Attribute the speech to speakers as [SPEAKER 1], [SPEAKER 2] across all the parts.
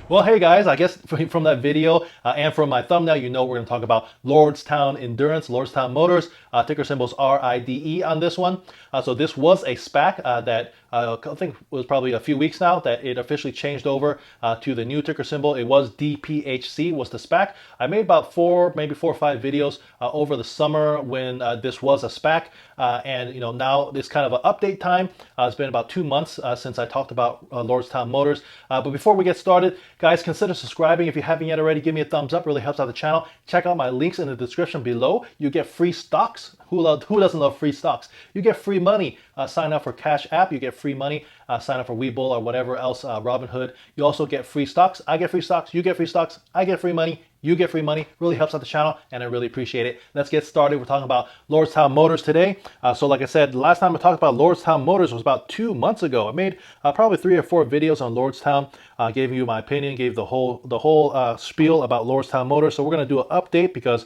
[SPEAKER 1] Well, hey guys, I guess from that video and from my thumbnail, you know we're going to talk about Lordstown Endurance, Lordstown Motors, ticker symbols RIDE on this one. So this was a SPAC that I think was probably a few weeks now that it officially changed over to the new ticker symbol. It was DPHC was the SPAC. I made about maybe four or five videos over the summer when this was a SPAC. And now it's kind of an update time. It's been about 2 months since I talked about Lordstown Motors. But before we get started, guys, consider subscribing if you haven't yet already. Give me a thumbs up, really helps out the channel. Check out my links in the description below. You get free stocks. Who doesn't love free stocks? You get free money. Sign up for Cash App. You get free money. Sign up for Webull or whatever else, Robinhood. You also get free stocks. I get free stocks. You get free stocks. I get free money. You get free money. Really helps out the channel, and I really appreciate it. Let's get started. We're talking about Lordstown Motors today. So like I said, the last time I talked about Lordstown Motors was about 2 months ago. I made probably 3 or 4 videos on Lordstown. Gave you my opinion, gave the whole spiel about Lordstown Motors. So we're going to do an update because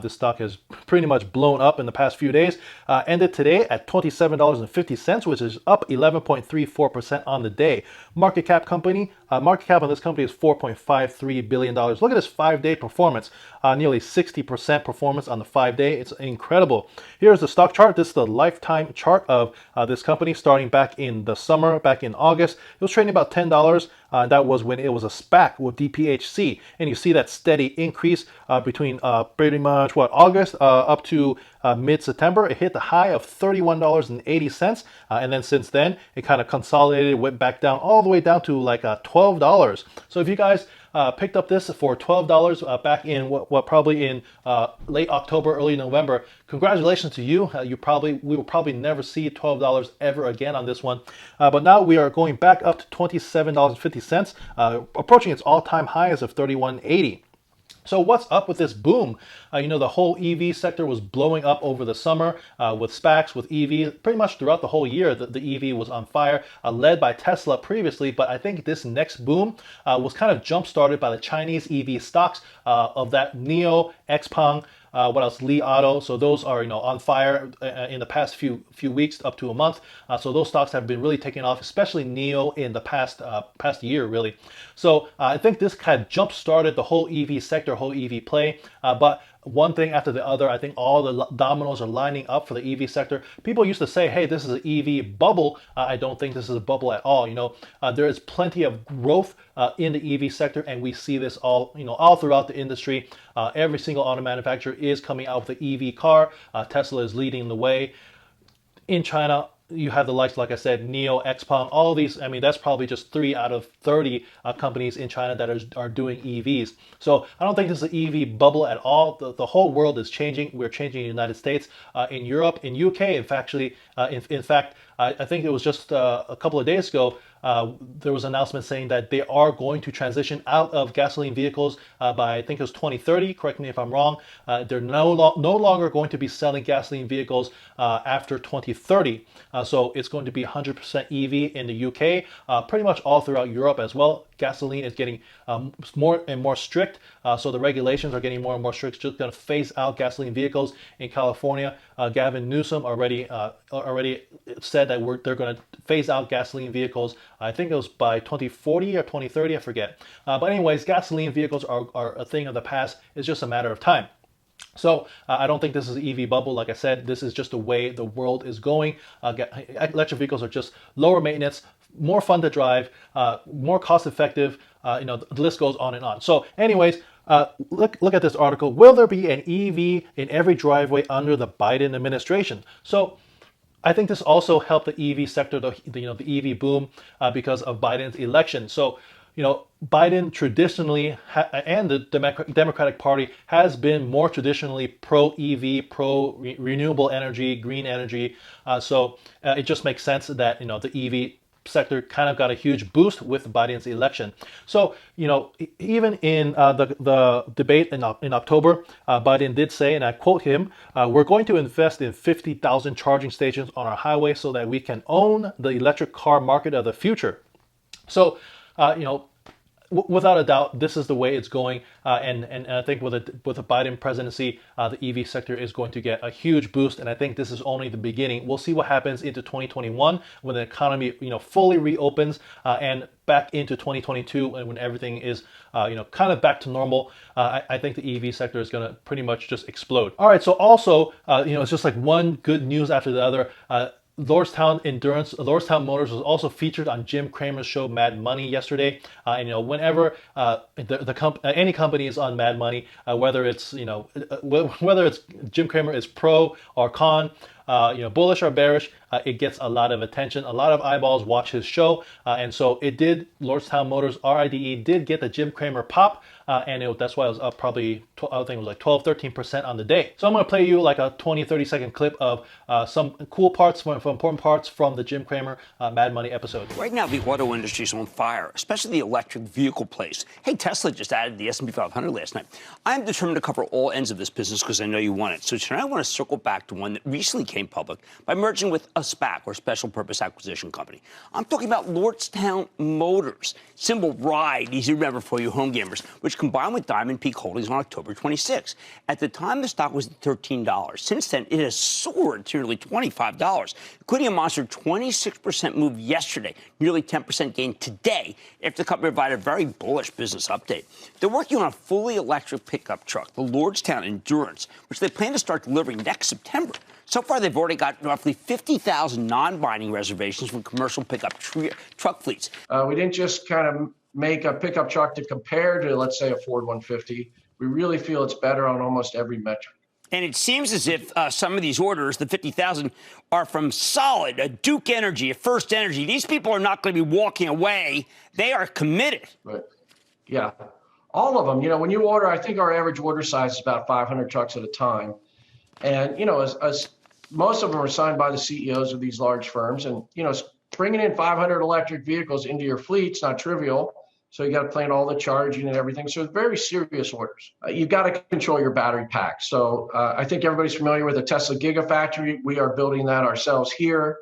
[SPEAKER 1] this stock has pretty much blown up in the past few days. Ended today at $27.50, which is up 11.34% on the day. Market cap on this company is $4.53 billion. Look at this 5-day performance, nearly 60% performance on the 5-day. It's incredible. Here's the stock chart. This is the lifetime chart of this company starting back in the summer, back in August. It was trading about $10. That was when it was a SPAC with DPHC, and you see that steady increase between pretty much August up to mid-September. It hit the high of $31.80, and then since then it kind of consolidated, went back down all the way down to like $12. So if you guys picked up this for $12 back in probably in late October, early November, congratulations to you. We will probably never see $12 ever again on this one. But now we are going back up to $27.50, approaching its all-time highs of $31.80. So what's up with this boom? The whole EV sector was blowing up over the summer with SPACs, with EV. Pretty much throughout the whole year, the EV was on fire, led by Tesla previously. But I think this next boom was kind of jump-started by the Chinese EV stocks of that NIO, XPeng, what else? Li Auto. So those are on fire in the past few weeks, up to a month. So those stocks have been really taking off, especially NIO in the past year, really. So I think this kind of jump started the whole EV sector, whole EV play. But one thing after the other, I think all the dominoes are lining up for the EV sector. People used to say, hey, this is an EV bubble. I don't think this is a bubble at all. There is plenty of growth in the EV sector, and we see this all throughout the industry. Every single auto manufacturer is coming out with the EV car. Tesla is leading the way. In China, you have the likes, like I said, NIO, XPeng, all of these. I mean, that's probably just 3 out of 30 companies in China that are doing EVs. So I don't think this is an EV bubble at all. The whole world is changing. We're changing in the United States, in Europe, in UK. In fact, I think it was just a couple of days ago, there was an announcement saying that they are going to transition out of gasoline vehicles by, I think it was 2030. Correct me if I'm wrong. They're no longer going to be selling gasoline vehicles after 2030. So it's going to be 100% EV in the UK, pretty much all throughout Europe as well. Gasoline is getting more and more strict. So the regulations are getting more and more strict. Just going to phase out gasoline vehicles in California. Gavin Newsom already said that they're going to phase out gasoline vehicles. I think it was by 2040 or 2030, I forget. But anyways, gasoline vehicles are a thing of the past. It's just a matter of time. So I don't think this is an EV bubble. Like I said, this is just the way the world is going. Electric vehicles are just lower maintenance, more fun to drive, more cost effective. The list goes on and on. So anyways, look at this article. Will there be an EV in every driveway under the Biden administration? So I think this also helped the EV sector, the EV boom, because of Biden's election. So Biden traditionally and the Democratic Party has been more traditionally pro-EV, pro-renewable energy, green energy. So it just makes sense that the EV sector kind of got a huge boost with Biden's election. So even in the debate in October, Biden did say, and I quote him, "We're going to invest in 50,000 charging stations on our highway so that we can own the electric car market of the future." So without a doubt, this is the way it's going, and I think with a Biden presidency, the EV sector is going to get a huge boost, and I think this is only the beginning. We'll see what happens into 2021 when the economy, fully reopens, and back into 2022, and when everything is, kind of back to normal. I think the EV sector is going to pretty much just explode. All right, so also, it's just like one good news after the other. Lordstown Motors was also featured on Jim Cramer's show Mad Money yesterday. And whenever any company is on Mad Money, whether it's Jim Cramer is pro or con, bullish or bearish, it gets a lot of attention. A lot of eyeballs watch his show, and so it did. Lordstown Motors RIDE did get the Jim Cramer pop, and that's why it was up probably, I think it was like 12-13% on the day. So I'm going to play you like a 20-30 second clip of some cool parts, from important parts from the Jim Cramer Mad Money episode.
[SPEAKER 2] Right now, the auto industry is on fire, especially the electric vehicle place. Hey, Tesla just added the S&P 500 last night. I'm determined to cover all ends of this business because I know you want it. So tonight I want to circle back to one that recently came public by merging with a SPAC, or Special Purpose Acquisition Company. I'm talking about Lordstown Motors, symbol RIDE, easy to remember for you home gamers, which combined with Diamond Peak Holdings on October 26. At the time, the stock was $13. Since then, it has soared to nearly $25, including a monster 26% move yesterday, nearly 10% gain today, after the company provided a very bullish business update. They're working on a fully electric pickup truck, the Lordstown Endurance, which they plan to start delivering next September. So far, they've already got roughly 50,000 non-binding reservations from commercial pickup truck fleets.
[SPEAKER 3] We didn't just kind of make a pickup truck to compare to, let's say, a Ford 150. We really feel it's better on almost every metric.
[SPEAKER 2] And it seems as if some of these orders, the 50,000, are from Solid, a Duke Energy, a First Energy. These people are not going to be walking away. They are committed.
[SPEAKER 3] Right. Yeah. All of them. When you order, I think our average order size is about 500 trucks at a time. And, as most of them are signed by the CEOs of these large firms. And, bringing in 500 electric vehicles into your fleet's not trivial. So you got to plan all the charging and everything. So it's very serious orders. You've got to control your battery pack. So I think everybody's familiar with the Tesla Gigafactory. We are building that ourselves here.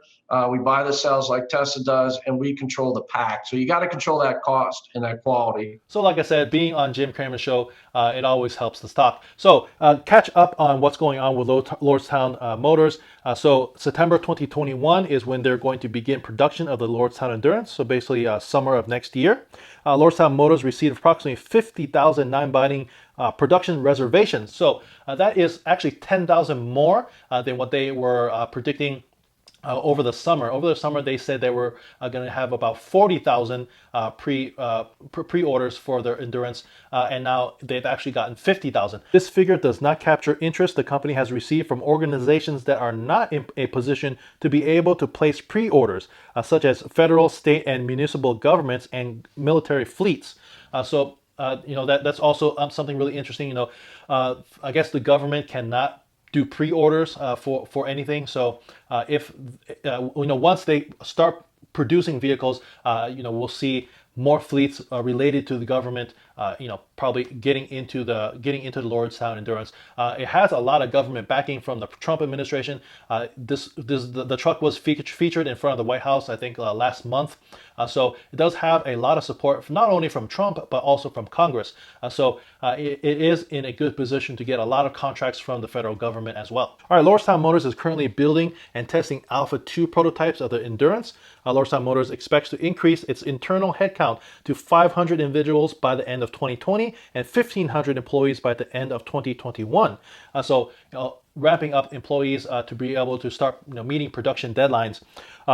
[SPEAKER 3] We buy the cells like Tesla does, and we control the pack. So you got to control that cost and that quality.
[SPEAKER 1] So like I said, being on Jim Cramer's show, it always helps the stock. So catch up on what's going on with Lordstown Motors. So September 2021 is when they're going to begin production of the Lordstown Endurance. So basically summer of next year. Lordstown Motors received approximately 50,000 non-binding production reservations. So that is actually 10,000 more than what they were predicting over the summer. Over the summer, they said they were going to have about 40,000 pre-orders for their Endurance, and now they've actually gotten 50,000. This figure does not capture interest the company has received from organizations that are not in a position to be able to place pre-orders, such as federal, state, and municipal governments and military fleets. That's also something really interesting. I guess the government cannot do pre-orders for anything. So if once they start producing vehicles, we'll see more fleets related to the government, probably getting into the Lordstown Endurance. It has a lot of government backing from the Trump administration. The truck was featured in front of the White House, I think, last month. So it does have a lot of support, not only from Trump, but also from Congress. It is in a good position to get a lot of contracts from the federal government as well. All right, Lordstown Motors is currently building and testing Alpha 2 prototypes of the Endurance. Lordstown Motors expects to increase its internal headcount to 500 individuals by the end of 2020 and 1,500 employees by the end of 2021. Ramping up employees to be able to start meeting production deadlines.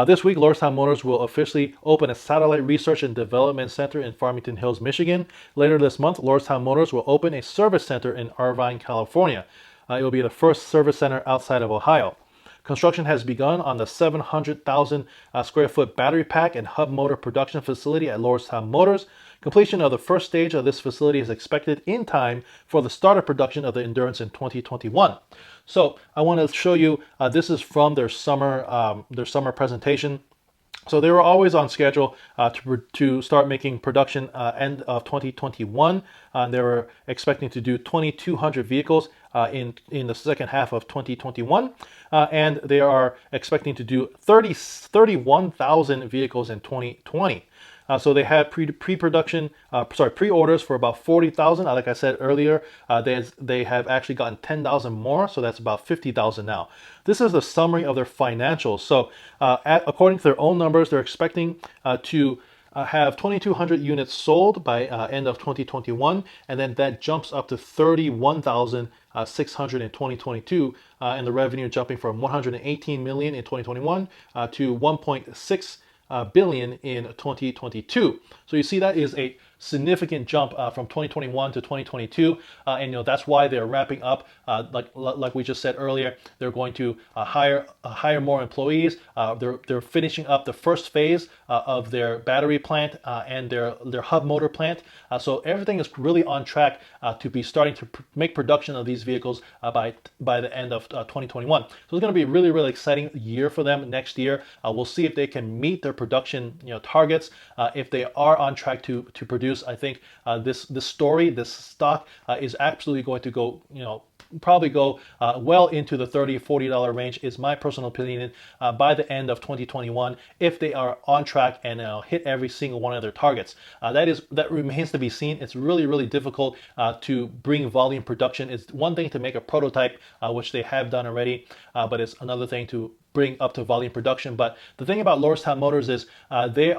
[SPEAKER 1] This week, Lordstown Motors will officially open a satellite research and development center in Farmington Hills, Michigan. Later this month, Lordstown Motors will open a service center in Irvine, California. It will be the first service center outside of Ohio. Construction has begun on the 700,000 square foot battery pack and hub motor production facility at Lordstown Motors. Completion of the first stage of this facility is expected in time for the start of production of the Endurance in 2021. So I want to show you, this is from their summer presentation. So they were always on schedule to start making production end of 2021. They were expecting to do 2,200 vehicles in the second half of 2021. And they are expecting to do 31,000 vehicles in 2020. So they had pre-orders for about 40,000. Like I said earlier, they have actually gotten 10,000 more, so that's about 50,000 now. This is the summary of their financials. So according to their own numbers, they're expecting to have 2,200 units sold by end of 2021, and then that jumps up to 31,600 in 2022, and the revenue jumping from 118 million in 2021 to 1.6 billion in 2022. So you see that is a significant jump from 2021 to 2022, and that's why they're ramping up. Like we just said earlier, they're going to hire more employees. They're finishing up the first phase of their battery plant and their hub motor plant. So everything is really on track to be starting to make production of these vehicles by the end of 2021. So it's going to be a really, really exciting year for them next year. We'll see if they can meet their production targets. If they are on track to produce, I think this stock is absolutely going to go, probably go well into the $30-$40 range is my personal opinion by the end of 2021 if they are on track and hit every single one of their targets. That remains to be seen. It's really, really difficult to bring volume production. It's one thing to make a prototype, which they have done already, but it's another thing to bring up to volume production. But the thing about Lordstown Motors is they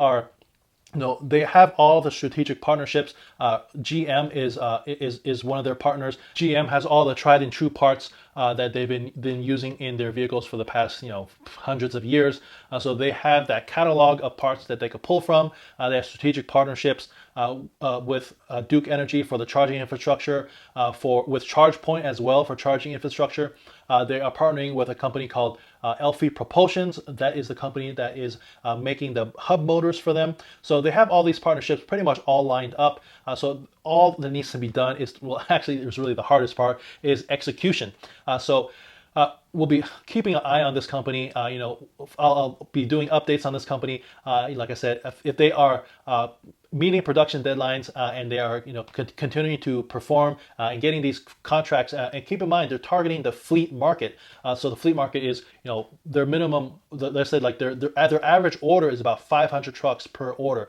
[SPEAKER 1] have all the strategic partnerships. GM is one of their partners. GM has all the tried and true parts that they've been using in their vehicles for the past hundreds of years. So they have that catalog of parts that they could pull from. They have strategic partnerships with Duke Energy for the charging infrastructure, with ChargePoint as well for charging infrastructure. They are partnering with a company called Elfi Propulsions. That is the company that is making the hub motors for them. So they have all these partnerships pretty much all lined up. So all that needs to be done is, actually, it's really the hardest part, is execution. We'll be keeping an eye on this company. I'll be doing updates on this company. Like I said, if they are meeting production deadlines and they are continuing to perform and getting these contracts, and keep in mind they're targeting the fleet market. So the fleet market is their minimum. Let's say like their average order is about 500 trucks per order.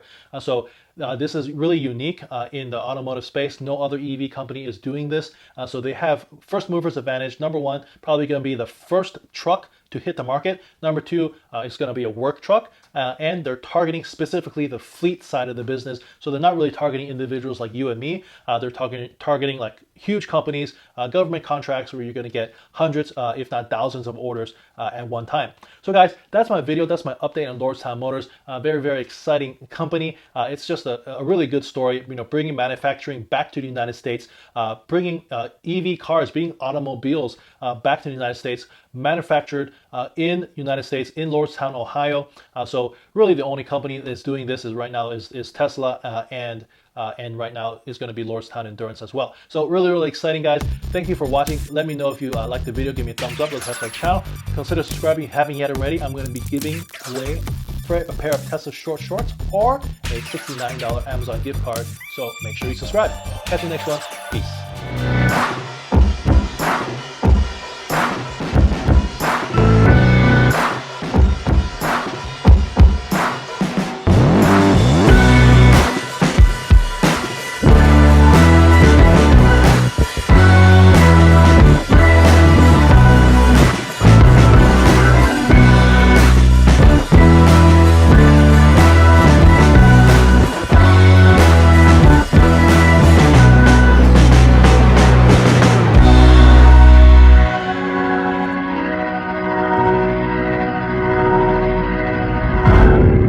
[SPEAKER 1] This is really unique in the automotive space. No other EV company is doing this. So they have first movers advantage. Number one, probably going to be the first truck to hit the market. Number two, it's going to be a work truck, and they're targeting specifically the fleet side of the business. So they're not really targeting individuals like you and me. They're targeting like huge companies, government contracts where you're going to get hundreds, if not thousands of orders at one time. So guys, that's my video. That's my update on Lordstown Motors. Very, very exciting company. It's just a really good story, bringing manufacturing back to the United States, bringing EV cars, bringing automobiles back to the United States, manufactured in United States, in Lordstown, Ohio. So really the only company that's doing this right now is Tesla, and right now is going to be Lordstown Endurance as well. So really, really exciting, guys. Thank you for watching. Let me know if you like the video. Give me a thumbs up. Let's help the channel. Consider subscribing if you haven't yet already. I'm going to be giving away a pair of Tesla short shorts or a $69 Amazon gift card. So make sure you subscribe. Catch you next one. Peace.